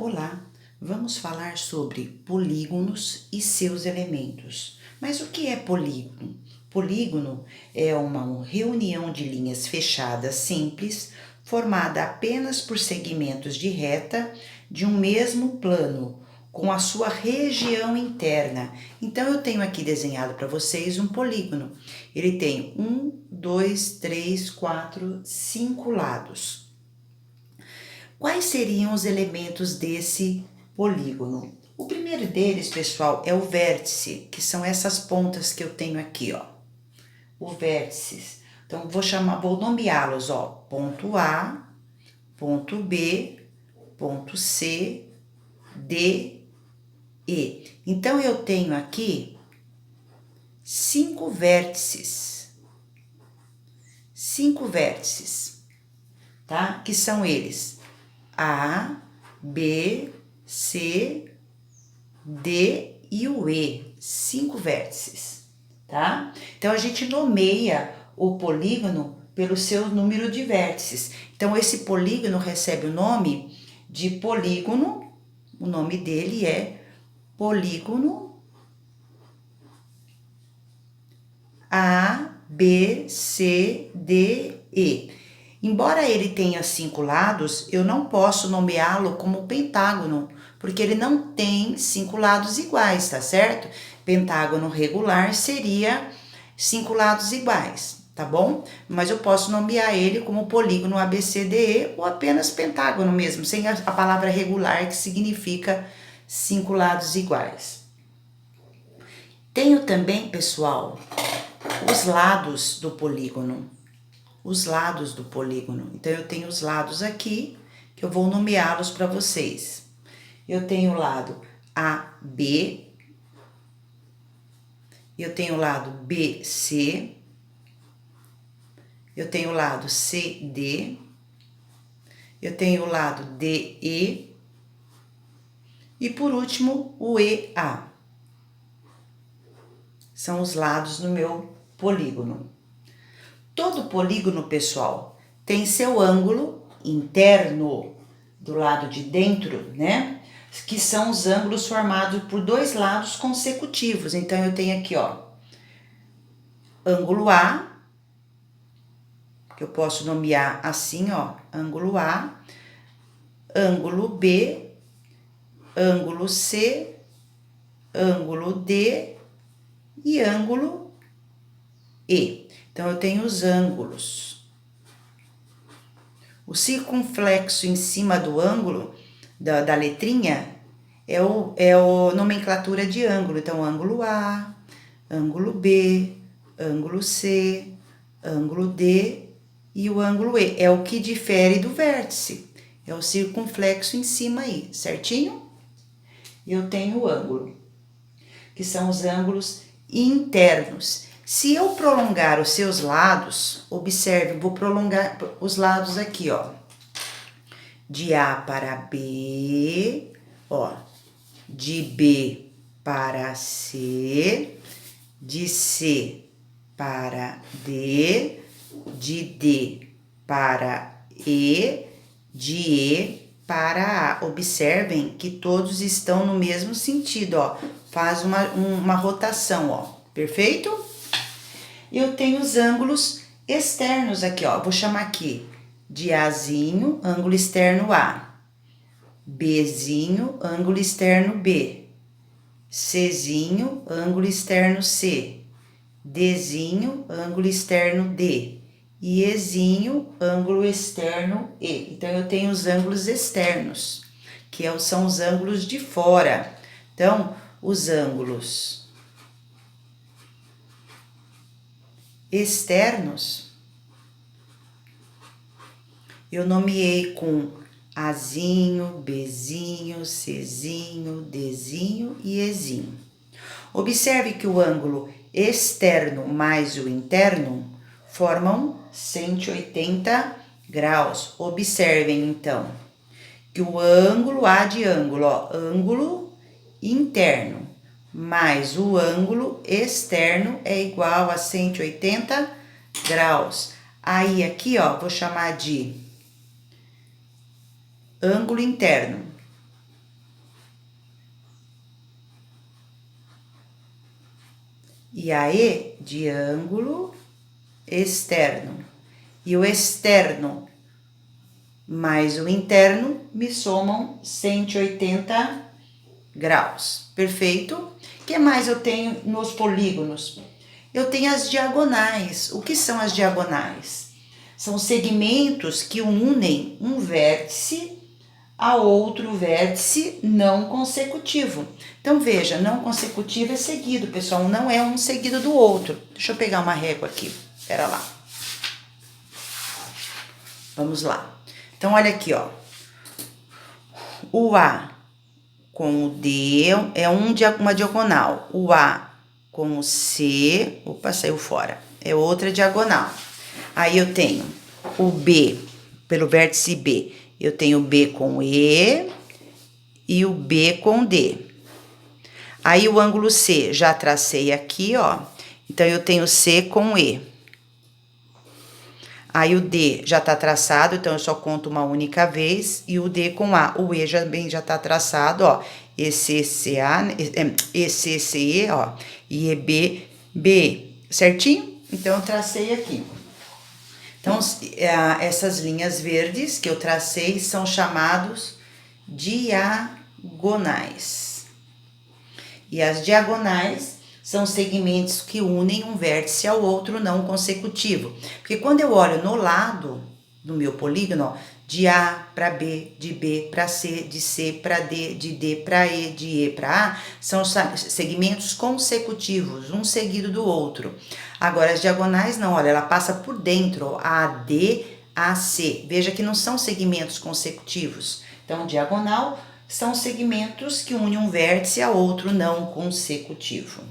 Olá, vamos falar sobre polígonos e seus elementos. Mas o que é polígono? Polígono é uma reunião de linhas fechadas simples, formada apenas por segmentos de reta de um mesmo plano, com a sua região interna. Então, eu tenho aqui desenhado para vocês um polígono. Ele tem 1, 2, 3, 4, 5 lados. Quais seriam os elementos desse polígono? O primeiro deles, pessoal, é o vértice, que são essas pontas que eu tenho aqui, ó. Os vértices. Então, vou nomeá-los, ó. Ponto A, ponto B, ponto C, D, E. Então, eu tenho aqui 5 vértices. 5 vértices, tá? Que são eles: A, B, C, D e o E, 5 vértices, tá? Então, a gente nomeia o polígono pelo seu número de vértices. Então, esse polígono recebe o nome de polígono, o nome dele é polígono A, B, C, D, E. Embora ele tenha 5 lados, eu não posso nomeá-lo como pentágono, porque ele não tem 5 lados iguais, tá certo? Pentágono regular seria 5 lados iguais, tá bom? Mas eu posso nomear ele como polígono ABCDE ou apenas pentágono mesmo, sem a palavra regular, que significa 5 lados iguais. Tenho também, pessoal, os lados do polígono. Os lados do polígono. Então, eu tenho os lados aqui, que eu vou nomeá-los para vocês. Eu tenho o lado AB, eu tenho o lado BC, eu tenho o lado CD, eu tenho o lado DE e, por último, o EA. São os lados do meu polígono. Todo polígono, pessoal, tem seu ângulo interno do lado de dentro, né? Que são os ângulos formados por dois lados consecutivos. Então, eu tenho aqui, ó, ângulo A, que eu posso nomear assim, ó, ângulo A, ângulo B, ângulo C, ângulo D e ângulo E. Então, eu tenho os ângulos. O circunflexo em cima do ângulo, da letrinha, é a nomenclatura de ângulo. Então, ângulo A, ângulo B, ângulo C, ângulo D e o ângulo E. É o que difere do vértice. É o circunflexo em cima aí, certinho? Eu tenho o ângulo, que são os ângulos internos. Se eu prolongar os seus lados, observe, vou prolongar os lados aqui, ó. De A para B, ó. De B para C, de C para D, de D para E, de E para A. Observem que todos estão no mesmo sentido, ó. Faz uma rotação, ó. Perfeito? Eu tenho os ângulos externos aqui, ó. Vou chamar aqui de Azinho, ângulo externo A. Bzinho, ângulo externo B. Czinho, ângulo externo C. Dzinho, ângulo externo D. E Ezinho, ângulo externo E. Então, eu tenho os ângulos externos, que são os ângulos de fora. Então, os ângulos externos, eu nomeei com Azinho, Bzinho, Czinho, Dzinho e Ezinho. Observe que o ângulo externo mais o interno formam 180 graus. Observem, então, que o ângulo A de ângulo, ó, ângulo interno, mais o ângulo externo é igual a 180 graus. Aí, aqui, ó, vou chamar de ângulo interno. E a E de ângulo externo. E o externo mais o interno me somam 180 graus. Perfeito? O que mais eu tenho nos polígonos? Eu tenho as diagonais. O que são as diagonais? São segmentos que unem um vértice a outro vértice não consecutivo. Então, veja, não consecutivo é seguido, pessoal, não é um seguido do outro. Deixa eu pegar uma régua aqui, pera lá. Vamos lá. Então, olha aqui, ó. O A com o D é uma diagonal. O A com o C, opa, saiu fora, é outra diagonal. Aí eu tenho o B, pelo vértice B, eu tenho o B com E e o B com D. Aí o ângulo C, já tracei aqui, ó. Então, eu tenho C com E. Aí o D já tá traçado, então eu só conto uma única vez. E o D com A. O E já tá traçado, ó. ECCA, ECCE, ó. E EB, B. Certinho? Então, eu tracei aqui. Então, essas linhas verdes que eu tracei são chamados diagonais. E as diagonais são segmentos que unem um vértice ao outro não consecutivo. Porque quando eu olho no lado do meu polígono, ó, de A para B, de B para C, de C para D, de D para E, de E para A, são segmentos consecutivos, um seguido do outro. Agora, as diagonais não, olha, ela passa por dentro, ó, AD, AC. Veja que não são segmentos consecutivos. Então, diagonal são segmentos que unem um vértice a outro não consecutivo.